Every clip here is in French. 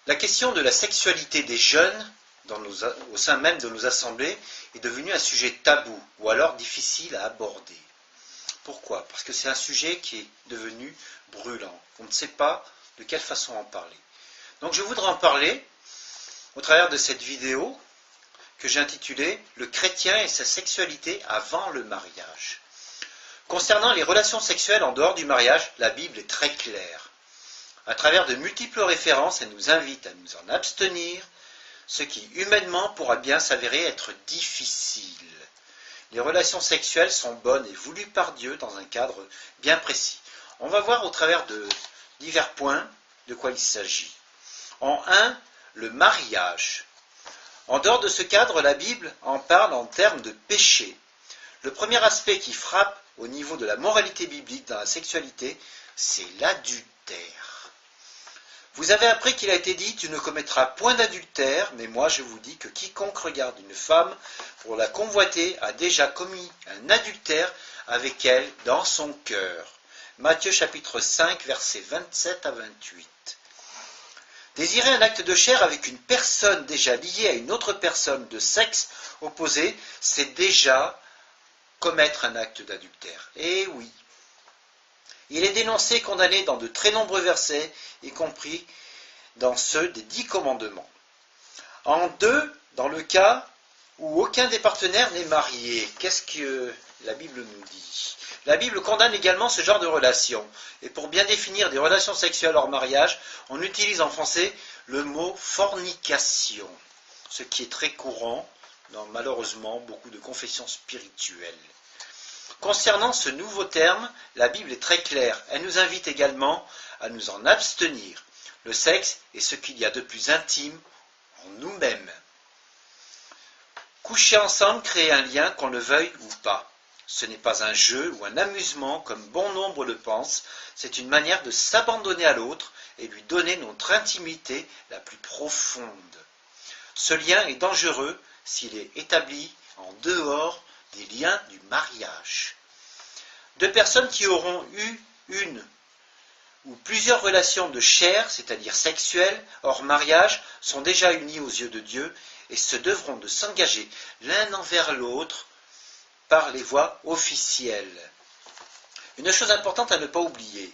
La question de la sexualité des jeunes au sein même de nos assemblées est devenue un sujet tabou ou alors difficile à aborder. Pourquoi? Parce que c'est un sujet qui est devenu brûlant. On ne sait pas de quelle façon en parler. Donc je voudrais en parler au travers de cette vidéo que j'ai intitulée « Le chrétien et sa sexualité avant le mariage ». Concernant les relations sexuelles en dehors du mariage, la Bible est très claire. À travers de multiples références, elle nous invite à nous en abstenir, ce qui humainement pourra bien s'avérer être difficile. Les relations sexuelles sont bonnes et voulues par Dieu dans un cadre bien précis. On va voir au travers de divers points de quoi il s'agit. En 1, le mariage. En dehors de ce cadre, la Bible en parle en termes de péché. Le premier aspect qui frappe au niveau de la moralité biblique dans la sexualité, c'est l'adultère. Vous avez appris qu'il a été dit « Tu ne commettras point d'adultère », mais moi je vous dis que quiconque regarde une femme pour la convoiter a déjà commis un adultère avec elle dans son cœur. Matthieu chapitre 5, versets 27 à 28. Désirer un acte de chair avec une personne déjà liée à une autre personne de sexe opposé, c'est déjà commettre un acte d'adultère. Et oui. Il est dénoncé et condamné dans de très nombreux versets, y compris dans ceux des 10 commandements. En 2, dans le cas où aucun des partenaires n'est marié, qu'est-ce que la Bible nous dit? La Bible condamne également ce genre de relations. Et pour bien définir des relations sexuelles hors mariage, on utilise en français le mot fornication, ce qui est très courant dans malheureusement beaucoup de confessions spirituelles. Concernant ce nouveau terme, la Bible est très claire. Elle nous invite également à nous en abstenir. Le sexe est ce qu'il y a de plus intime en nous-mêmes. Coucher ensemble crée un lien qu'on le veuille ou pas. Ce n'est pas un jeu ou un amusement comme bon nombre le pensent, c'est une manière de s'abandonner à l'autre et lui donner notre intimité la plus profonde. Ce lien est dangereux s'il est établi en dehors des liens du mariage. Deux personnes qui auront eu une ou plusieurs relations de chair, c'est-à-dire sexuelles, hors mariage, sont déjà unies aux yeux de Dieu et se devront de s'engager l'un envers l'autre par les voies officielles. Une chose importante à ne pas oublier,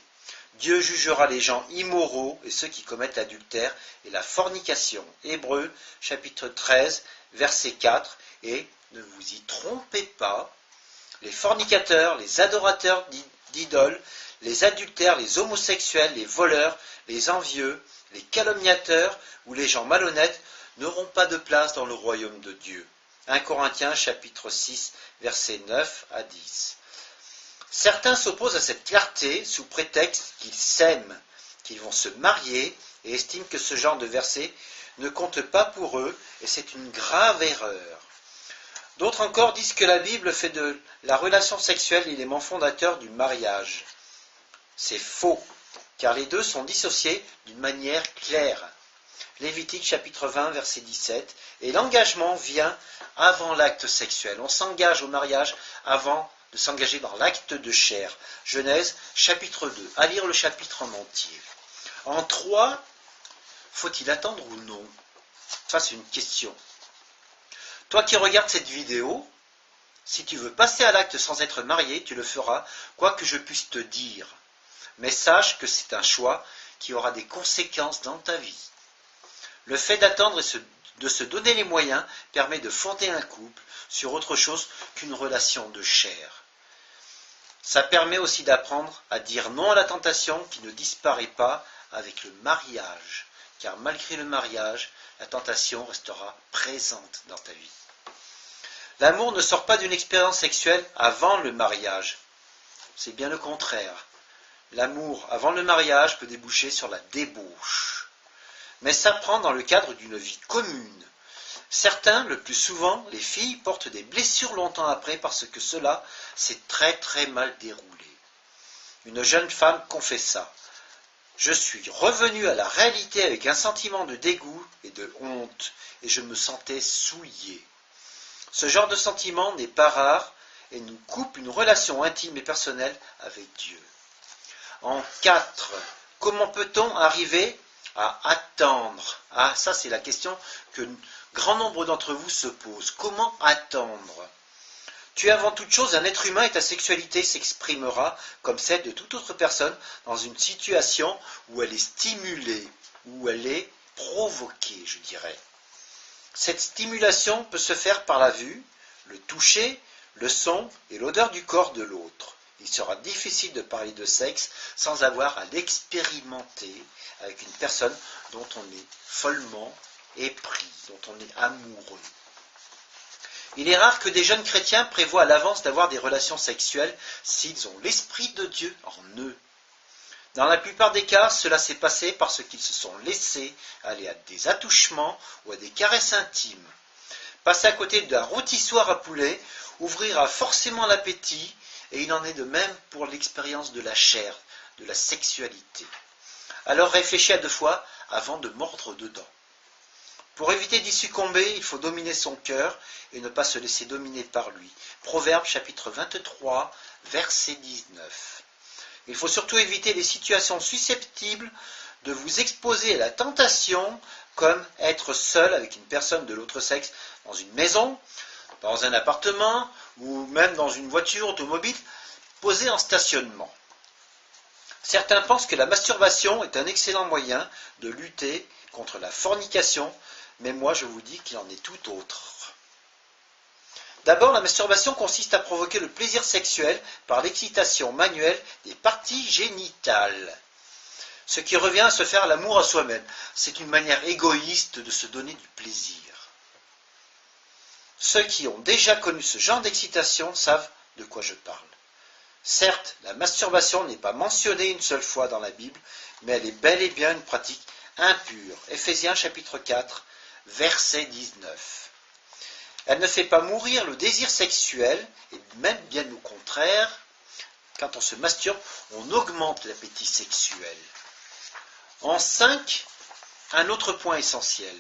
Dieu jugera les gens immoraux et ceux qui commettent l'adultère et la fornication. Hébreux, chapitre 13, verset 4, et ne vous y trompez pas, les fornicateurs, les adorateurs d'idoles, les adultères, les homosexuels, les voleurs, les envieux, les calomniateurs ou les gens malhonnêtes n'auront pas de place dans le royaume de Dieu. 1 Corinthiens chapitre 6, versets 9 à 10. Certains s'opposent à cette clarté sous prétexte qu'ils s'aiment, qu'ils vont se marier et estiment que ce genre de verset ne compte pas pour eux et c'est une grave erreur. D'autres encore disent que la Bible fait de la relation sexuelle l'élément fondateur du mariage. C'est faux, car les deux sont dissociés d'une manière claire. Lévitique chapitre 20, verset 17, et l'engagement vient avant l'acte sexuel. On s'engage au mariage avant de s'engager dans l'acte de chair. Genèse chapitre 2, à lire le chapitre en entier. En 3, faut-il attendre ou non? Ça c'est une question. Toi qui regardes cette vidéo, si tu veux passer à l'acte sans être marié, tu le feras, quoi que je puisse te dire. Mais sache que c'est un choix qui aura des conséquences dans ta vie. Le fait d'attendre et de se donner les moyens permet de fonder un couple sur autre chose qu'une relation de chair. Ça permet aussi d'apprendre à dire non à la tentation qui ne disparaît pas avec le mariage, car malgré le mariage, la tentation restera présente dans ta vie. L'amour ne sort pas d'une expérience sexuelle avant le mariage. C'est bien le contraire. L'amour avant le mariage peut déboucher sur la débauche. Mais ça prend dans le cadre d'une vie commune. Certains, le plus souvent, les filles, portent des blessures longtemps après parce que cela s'est très très mal déroulé. Une jeune femme confessa « Je suis revenue à la réalité avec un sentiment de dégoût et de honte, et je me sentais souillée. » Ce genre de sentiment n'est pas rare et nous coupe une relation intime et personnelle avec Dieu. En 4, comment peut-on arriver à attendre. Ah, ça c'est la question que grand nombre d'entre vous se posent. Comment attendre? Tu es avant toute chose un être humain et ta sexualité s'exprimera comme celle de toute autre personne dans une situation où elle est stimulée, où elle est provoquée, je dirais. Cette stimulation peut se faire par la vue, le toucher, le son et l'odeur du corps de l'autre. Il sera difficile de parler de sexe sans avoir à l'expérimenter avec une personne dont on est follement épris, dont on est amoureux. Il est rare que des jeunes chrétiens prévoient à l'avance d'avoir des relations sexuelles s'ils ont l'Esprit de Dieu en eux. Dans la plupart des cas, cela s'est passé parce qu'ils se sont laissés aller à des attouchements ou à des caresses intimes. Passer à côté d'un rôtissoir à poulet ouvrira forcément l'appétit, et il en est de même pour l'expérience de la chair, de la sexualité. Alors réfléchis à 2 fois avant de mordre dedans. Pour éviter d'y succomber, il faut dominer son cœur et ne pas se laisser dominer par lui. Proverbe chapitre 23, verset 19. Il faut surtout éviter les situations susceptibles de vous exposer à la tentation, comme être seul avec une personne de l'autre sexe dans une maison, dans un appartement ou même dans une voiture automobile posée en stationnement. Certains pensent que la masturbation est un excellent moyen de lutter contre la fornication, mais moi je vous dis qu'il en est tout autre. D'abord, la masturbation consiste à provoquer le plaisir sexuel par l'excitation manuelle des parties génitales, ce qui revient à se faire l'amour à soi-même. C'est une manière égoïste de se donner du plaisir. Ceux qui ont déjà connu ce genre d'excitation savent de quoi je parle. Certes, la masturbation n'est pas mentionnée une seule fois dans la Bible, mais elle est bel et bien une pratique impure. Éphésiens chapitre 4, verset 19. Elle ne fait pas mourir le désir sexuel, et même bien au contraire, quand on se masturbe, on augmente l'appétit sexuel. En 5, un autre point essentiel.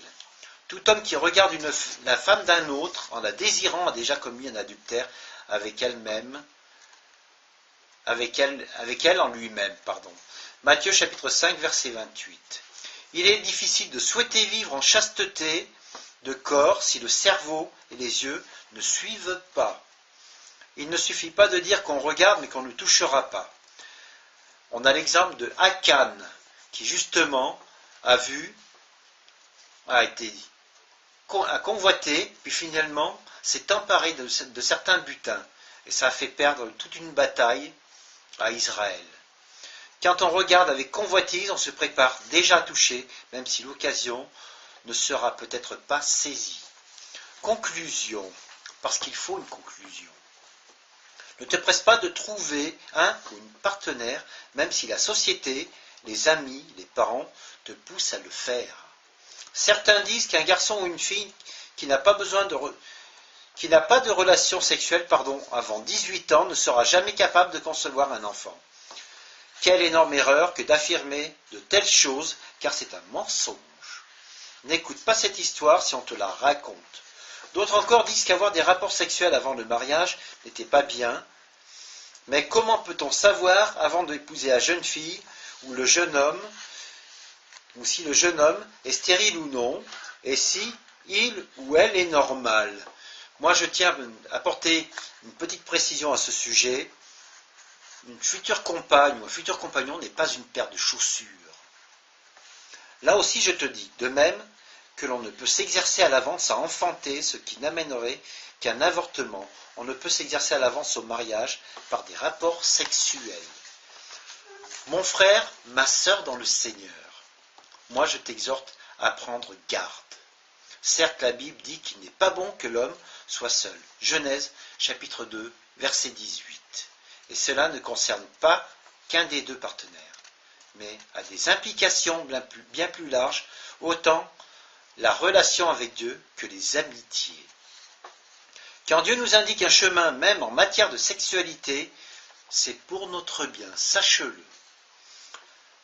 Tout homme qui regarde la femme d'un autre en la désirant a déjà commis un adultère avec elle-même, avec elle en lui-même. Matthieu chapitre 5, verset 28. Il est difficile de souhaiter vivre en chasteté de corps si le cerveau et les yeux ne suivent pas. Il ne suffit pas de dire qu'on regarde mais qu'on ne touchera pas. On a l'exemple de Akan qui justement a convoité, puis finalement s'est emparé de certains butins. Et ça a fait perdre toute une bataille à Israël. Quand on regarde avec convoitise, on se prépare déjà à toucher, même si l'occasion ne sera peut-être pas saisie. Conclusion, parce qu'il faut une conclusion. Ne te presse pas de trouver un ou une partenaire, même si la société, les amis, les parents te poussent à le faire. Certains disent qu'un garçon ou une fille qui n'a pas de relation sexuelle avant 18 ans ne sera jamais capable de concevoir un enfant. Quelle énorme erreur que d'affirmer de telles choses, car c'est un mensonge. N'écoute pas cette histoire si on te la raconte. D'autres encore disent qu'avoir des rapports sexuels avant le mariage n'était pas bien. Mais comment peut-on savoir avant d'épouser la jeune fille ou le jeune homme, ou si le jeune homme est stérile ou non, et si il ou elle est normal? Moi, je tiens à apporter une petite précision à ce sujet. Une future compagne ou un futur compagnon n'est pas une paire de chaussures. Là aussi, je te dis, de même que l'on ne peut s'exercer à l'avance à enfanter, ce qui n'amènerait qu'un avortement. On ne peut s'exercer à l'avance au mariage par des rapports sexuels. Mon frère, ma sœur dans le Seigneur, moi je t'exhorte à prendre garde. Certes, la Bible dit qu'il n'est pas bon que l'homme soit seul. Genèse, chapitre 2, verset 18. Et cela ne concerne pas qu'un des deux partenaires, mais a des implications bien plus larges, autant la relation avec Dieu que les amitiés. Quand Dieu nous indique un chemin, même en matière de sexualité, c'est pour notre bien, sache-le.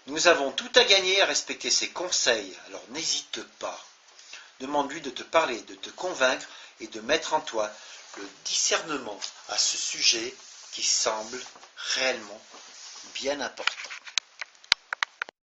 Nous avons tout à gagner à respecter ses conseils, alors n'hésite pas. Demande-lui de te parler, de te convaincre et de mettre en toi le discernement à ce sujet qui semble réellement bien important.